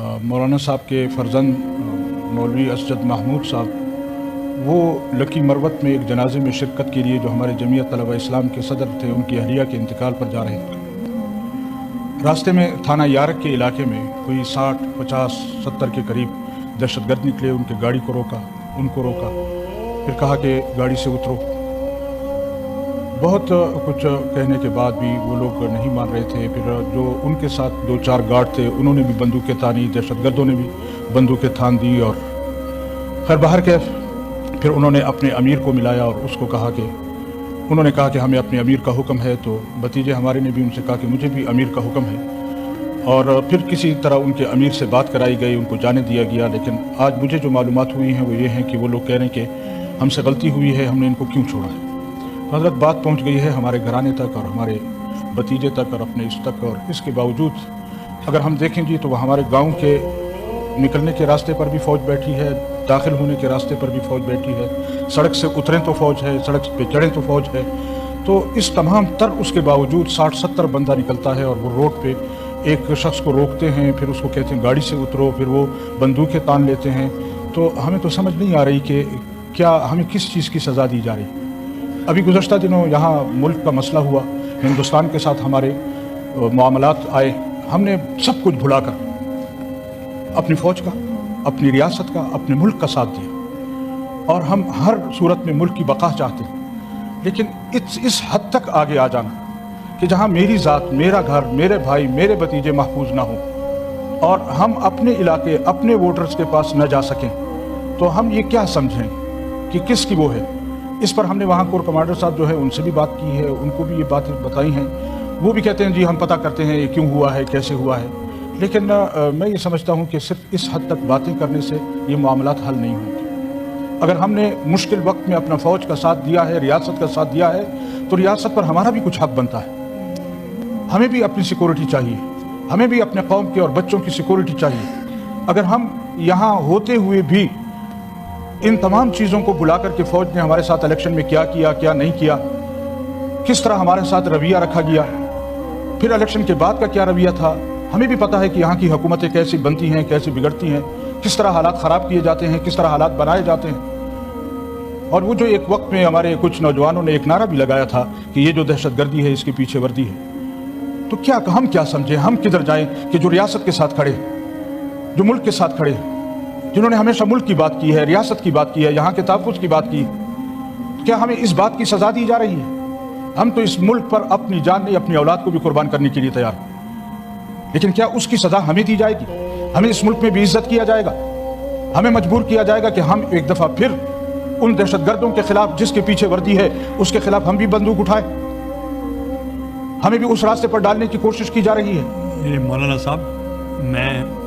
मौलाना साहब के फ़र्जंद मौलवी असजद महमूद साहब वो लकी मरवत में एक जनाजे में शिरकत के लिए जो हमारे जमीयत तलबा इस्लाम के सदर थे उनकी अहलिया के इंतकाल पर जा रहे थे। रास्ते में थाना यारक के इलाके में कोई 60, 50, 70 के करीब दहशतगर्द निकले। उनके गाड़ी को रोका, उनको रोका, फिर कहा कि गाड़ी से उतरो। बहुत कुछ कहने के बाद भी वो लोग नहीं मान रहे थे। फिर जो उनके साथ 2-4 गार्ड थे उन्होंने भी बंदूकें तानी, दहशतगर्दों ने भी बंदूकें थान दी और खैर बाहर के फिर उन्होंने अपने अमीर को मिलाया और उसको कहा कि उन्होंने कहा कि हमें अपने अमीर का हुक्म है। तो भतीजे हमारे ने भी उनसे कहा कि मुझे भी अमीर का हुक्म है और फिर किसी तरह उनके अमीर से बात कराई गई, उनको जाने दिया गया। लेकिन आज मुझे जो मालूमात हुई हैं वो ये हैं कि वो लोग कह रहे हैं कि हमसे गलती हुई है, हमने इनको क्यों छोड़ा है। हज़रत बात पहुंच गई है हमारे घराने तक और हमारे भतीजे तक और अपने इस तक। और इसके बावजूद अगर हम देखें जी तो हमारे गांव के निकलने के रास्ते पर भी फ़ौज बैठी है, दाखिल होने के रास्ते पर भी फ़ौज बैठी है, सड़क से उतरें तो फ़ौज है, सड़क पे चढ़ें तो फ़ौज है। तो इस तमाम तर उसके बावजूद 60-70 बंदा निकलता है और वो रोड पे एक शख्स को रोकते हैं, फिर उसको कहते हैं गाड़ी से उतरो, फिर वो बंदूकें तान लेते हैं। तो हमें तो समझ नहीं आ रही कि क्या हमें किस चीज़ की सज़ा दी जा रही। अभी गुज़श्ता दिनों यहाँ मुल्क का मसला हुआ, हिंदुस्तान के साथ हमारे मामलात आए, हमने सब कुछ भुलाकर अपनी फ़ौज का, अपनी रियासत का, अपने मुल्क का साथ दिया और हम हर सूरत में मुल्क की बका चाहते हैं। लेकिन इस हद तक आगे आ जाना कि जहाँ मेरी ज़ात, मेरा घर, मेरे भाई, मेरे भतीजे महफूज ना हो और हम अपने इलाके, अपने वोटर्स के पास न जा सकें, तो हम ये क्या समझें कि किसकी वो है। इस पर हमने वहाँ कोर कमांडर साहब जो है उनसे भी बात की है, उनको भी ये बातें बताई हैं। वो भी कहते हैं जी हम पता करते हैं ये क्यों हुआ है, कैसे हुआ है। लेकिन मैं ये समझता हूँ कि सिर्फ इस हद तक बातें करने से ये मामलात हल नहीं होंगे। अगर हमने मुश्किल वक्त में अपना फ़ौज का साथ दिया है, रियासत का साथ दिया है, तो रियासत पर हमारा भी कुछ हक बनता है। हमें भी अपनी सिक्योरिटी चाहिए, हमें भी अपने कौम के और बच्चों की सिक्योरिटी चाहिए। अगर हम यहाँ होते हुए भी इन तमाम चीज़ों को बुला कर के फ़ौज ने हमारे साथ इलेक्शन में क्या किया, क्या नहीं किया, किस तरह हमारे साथ रवैया रखा गया, फिर इलेक्शन के बाद का क्या रवैया था। हमें भी पता है कि यहाँ की हुकूमतें कैसी बनती हैं, कैसी बिगड़ती हैं, किस तरह हालात ख़राब किए जाते हैं, किस तरह हालात बनाए जाते हैं। और वो जो एक वक्त में हमारे कुछ नौजवानों ने एक नारा भी लगाया था कि ये जो दहशतगर्दी है इसके पीछे वर्दी है। तो क्या हम क्या समझें, हम किधर जाएं कि जो रियासत के साथ खड़े, जो मुल्क के साथ खड़े, जिन्होंने हमेशा मुल्क की बात की है, रियासत की बात की है, यहाँ के तहफ़्फ़ुज़ की बात की, क्या हमें इस बात की सज़ा दी जा रही है? हम तो इस मुल्क पर अपनी जान नहीं, अपनी औलाद को भी कुर्बान करने के लिए तैयार हैं। लेकिन क्या उसकी सज़ा हमें दी जाएगी? हमें इस मुल्क में भी इज्जत किया जाएगा? हमें मजबूर किया जाएगा कि हम एक दफ़ा फिर उन दहशतगर्दों के खिलाफ, जिसके पीछे वर्दी है उसके खिलाफ हम भी बंदूक उठाएं? हमें भी उस रास्ते पर डालने की कोशिश की जा रही है। मौलाना साहब, मैं